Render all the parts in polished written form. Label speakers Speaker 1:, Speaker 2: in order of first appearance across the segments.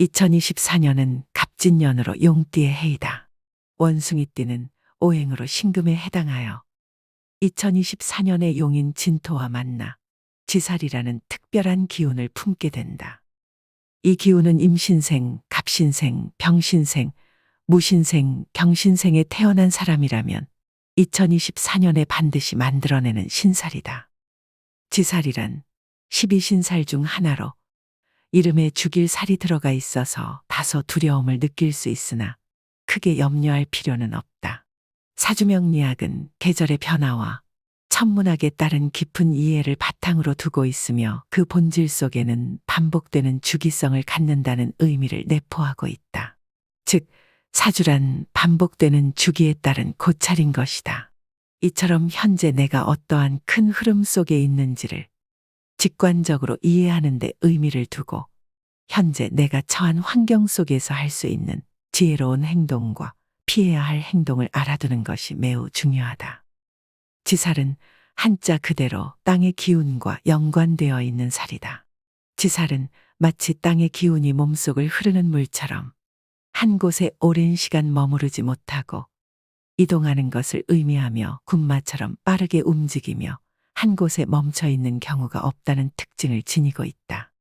Speaker 1: 2024년은 갑진년으로 용띠의 해이다. 원숭이띠는 오행으로 신금에 해당하여 2024년의 용인 진토와 만나 지살이라는 특별한 기운을 품게 된다. 이 기운은 임신생, 갑신생, 병신생, 무신생, 경신생에 태어난 사람이라면 2024년에 반드시 만들어내는 신살이다. 지살이란 12신살 중 하나로 이름에 죽일 살이 들어가 있어서 다소 두려움을 느낄 수 있으나 크게 염려할 필요는 없다. 사주명리학은 계절의 변화와 천문학에 따른 깊은 이해를 바탕으로 두고 있으며 그 본질 속에는 반복되는 주기성을 갖는다는 의미를 내포하고 있다. 즉, 사주란 반복되는 주기에 따른 고찰인 것이다. 이처럼 현재 내가 어떠한 큰 흐름 속에 있는지를 직관적으로 이해하는 데 의미를 두고 현재 내가 처한 환경 속에서 할 수 있는 지혜로운 행동과 피해야 할 행동을 알아두는 것이 매우 중요하다. 지살은 한자 그대로 땅의 기운과 연관되어 있는 살이다. 지살은 마치 땅의 기운이 몸속을 흐르는 물처럼 한 곳에 오랜 시간 머무르지 못하고 이동하는 것을 의미하며 군마처럼 빠르게 움직이며 한 곳에 멈춰 있는 경우가 없다는 특징을 지니고 있다.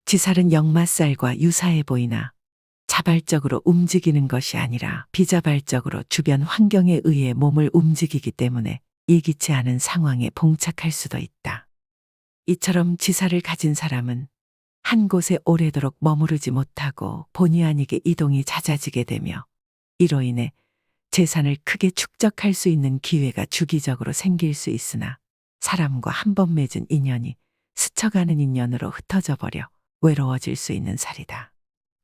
Speaker 1: 지살은 역마살과 유사해 보이나 자발적으로 움직이는 것이 아니라 비자발적으로 주변 환경에 의해 몸을 움직이기 때문에 예기치 않은 상황에 봉착할 수도 있다. 이처럼 지살을 가진 사람은 한 곳에 오래도록 머무르지 못하고 본의 아니게 이동이 잦아지게 되며 이로 인해 재산을 크게 축적할 수 있는 기회가 주기적으로 생길 수 있으나 사람과 한 번 맺은 인연이 스쳐가는 인연으로 흩어져 버려 외로워질 수 있는 살이다.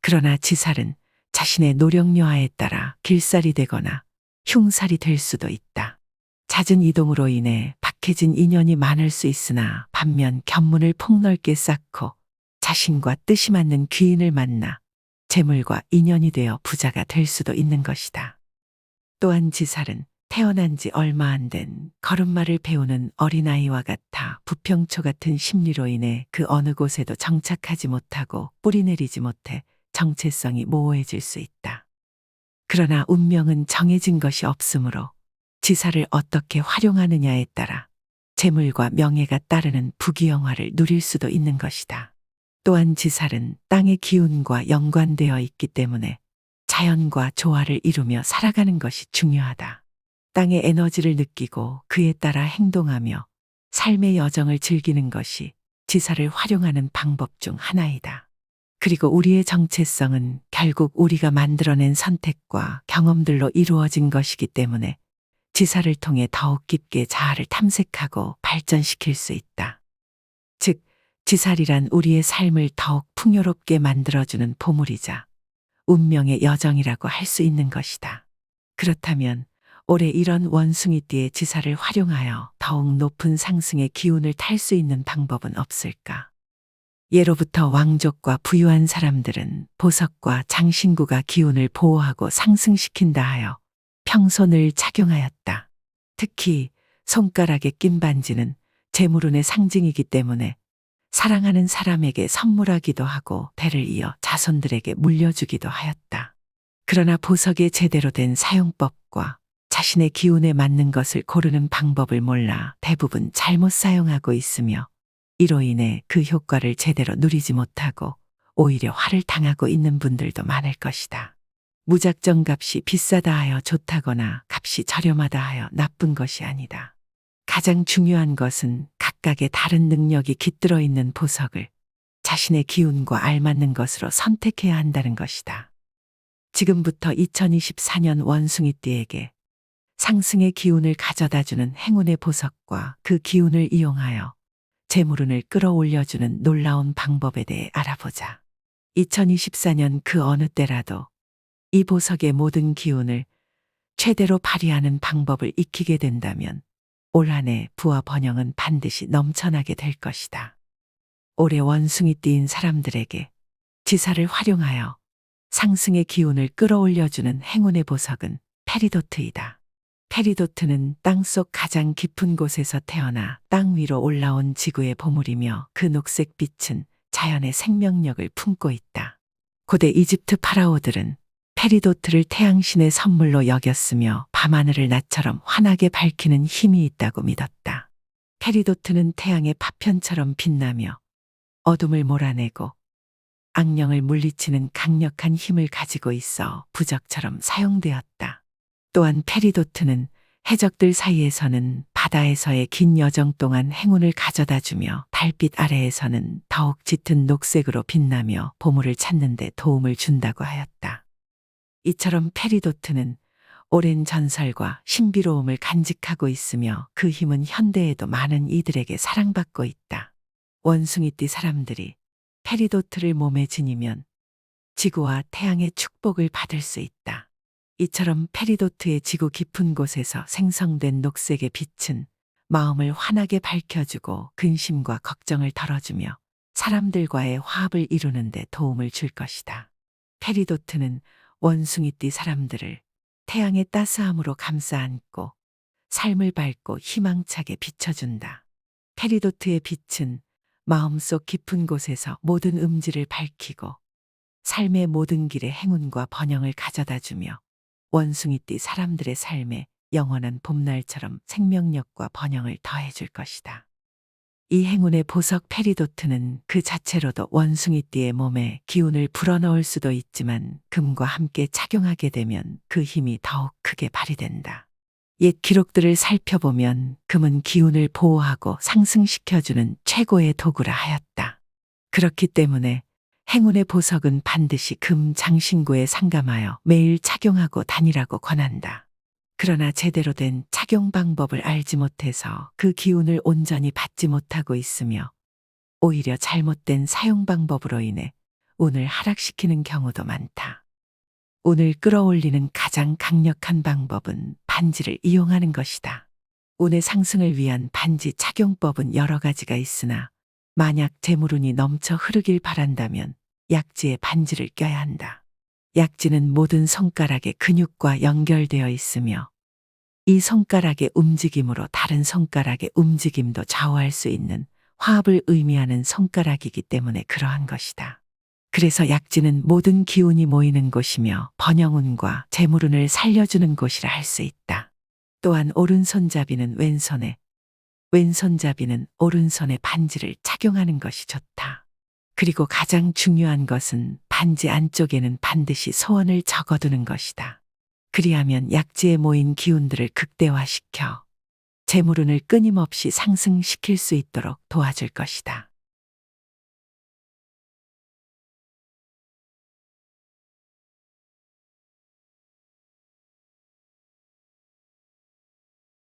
Speaker 1: 그러나 지살은 자신의 노력 여하에 따라 길살이 되거나 흉살이 될 수도 있다. 잦은 이동으로 인해 박해진 인연이 많을 수 있으나 반면 견문을 폭넓게 쌓고 자신과 뜻이 맞는 귀인을 만나 재물과 인연이 되어 부자가 될 수도 있는 것이다. 또한 지살은 태어난 지 얼마 안 된 걸음마를 배우는 어린아이와 같아 부평초 같은 심리로 인해 그 어느 곳에도 정착하지 못하고 뿌리내리지 못해 정체성이 모호해질 수 있다. 그러나 운명은 정해진 것이 없으므로 지살을 어떻게 활용하느냐에 따라 재물과 명예가 따르는 부귀영화를 누릴 수도 있는 것이다. 또한 지살은 땅의 기운과 연관되어 있기 때문에 자연과 조화를 이루며 살아가는 것이 중요하다. 땅의 에너지를 느끼고 그에 따라 행동하며 삶의 여정을 즐기는 것이 지살을 활용하는 방법 중 하나이다. 그리고 우리의 정체성은 결국 우리가 만들어낸 선택과 경험들로 이루어진 것이기 때문에 지살을 통해 더욱 깊게 자아를 탐색하고 발전시킬 수 있다. 즉, 지살이란 우리의 삶을 더욱 풍요롭게 만들어주는 보물이자 운명의 여정이라고 할 수 있는 것이다. 그렇다면 올해 이런 원숭이띠의 지살을 활용하여 더욱 높은 상승의 기운을 탈 수 있는 방법은 없을까? 예로부터 왕족과 부유한 사람들은 보석과 장신구가 기운을 보호하고 상승시킨다 하여 평소 늘 착용하였다. 특히 손가락에 낀 반지는 재물운의 상징이기 때문에 사랑하는 사람에게 선물하기도 하고 대를 이어 자손들에게 물려주기도 하였다. 그러나 보석의 제대로 된 사용법과 자신의 기운에 맞는 것을 고르는 방법을 몰라 대부분 잘못 사용하고 있으며 이로 인해 그 효과를 제대로 누리지 못하고 오히려 화를 당하고 있는 분들도 많을 것이다. 무작정 값이 비싸다 하여 좋다거나 값이 저렴하다 하여 나쁜 것이 아니다. 가장 중요한 것은 각각의 다른 능력이 깃들어 있는 보석을 자신의 기운과 알맞는 것으로 선택해야 한다는 것이다. 지금부터 2024년 원숭이띠에게 상승의 기운을 가져다주는 행운의 보석과 그 기운을 이용하여 재물운을 끌어올려주는 놀라운 방법에 대해 알아보자. 2024년 그 어느 때라도 이 보석의 모든 기운을 최대로 발휘하는 방법을 익히게 된다면 올 한 해 부와 번영은 반드시 넘쳐나게 될 것이다. 올해 원숭이띠인 사람들에게 지살을 활용하여 상승의 기운을 끌어올려주는 행운의 보석은 페리도트이다. 페리도트는 땅속 가장 깊은 곳에서 태어나 땅 위로 올라온 지구의 보물이며 그 녹색 빛은 자연의 생명력을 품고 있다. 고대 이집트 파라오들은 페리도트를 태양신의 선물로 여겼으며 밤하늘을 낮처럼 환하게 밝히는 힘이 있다고 믿었다. 페리도트는 태양의 파편처럼 빛나며 어둠을 몰아내고 악령을 물리치는 강력한 힘을 가지고 있어 부적처럼 사용되었다. 또한 페리도트는 해적들 사이에서는 바다에서의 긴 여정 동안 행운을 가져다 주며 달빛 아래에서는 더욱 짙은 녹색으로 빛나며 보물을 찾는 데 도움을 준다고 하였다. 이처럼 페리도트는 오랜 전설과 신비로움을 간직하고 있으며 그 힘은 현대에도 많은 이들에게 사랑받고 있다. 원숭이띠 사람들이 페리도트를 몸에 지니면 지구와 태양의 축복을 받을 수 있다. 이처럼 페리도트의 지구 깊은 곳에서 생성된 녹색의 빛은 마음을 환하게 밝혀주고 근심과 걱정을 덜어주며 사람들과의 화합을 이루는 데 도움을 줄 것이다. 페리도트는 원숭이띠 사람들을 태양의 따스함으로 감싸 안고 삶을 밝고 희망차게 비춰준다. 페리도트의 빛은 마음속 깊은 곳에서 모든 음지를 밝히고 삶의 모든 길에 행운과 번영을 가져다 주며 원숭이띠 사람들의 삶에 영원한 봄날처럼 생명력과 번영을 더해줄 것이다. 이 행운의 보석 페리도트는 그 자체로도 원숭이띠의 몸에 기운을 불어넣을 수도 있지만 금과 함께 착용하게 되면 그 힘이 더욱 크게 발휘된다. 옛 기록들을 살펴보면 금은 기운을 보호하고 상승시켜주는 최고의 도구라 하였다. 그렇기 때문에 행운의 보석은 반드시 금 장신구에 상감하여 매일 착용하고 다니라고 권한다. 그러나 제대로 된 착용 방법을 알지 못해서 그 기운을 온전히 받지 못하고 있으며 오히려 잘못된 사용 방법으로 인해 운을 하락시키는 경우도 많다. 운을 끌어올리는 가장 강력한 방법은 반지를 이용하는 것이다. 운의 상승을 위한 반지 착용법은 여러 가지가 있으나 만약 재물운이 넘쳐 흐르길 바란다면 약지에 반지를 껴야 한다. 약지는 모든 손가락의 근육과 연결되어 있으며 이 손가락의 움직임으로 다른 손가락의 움직임도 좌우할 수 있는 화합을 의미하는 손가락이기 때문에 그러한 것이다. 그래서 약지는 모든 기운이 모이는 곳이며 번영운과 재물운을 살려주는 곳이라 할 수 있다. 또한 오른손잡이는 왼손에, 왼손잡이는 오른손에 반지를 착용하는 것이 좋다. 그리고 가장 중요한 것은 반지 안쪽에는 반드시 소원을 적어두는 것이다. 그리하면 약지에 모인 기운들을 극대화시켜 재물운을 끊임없이 상승시킬 수 있도록 도와줄 것이다.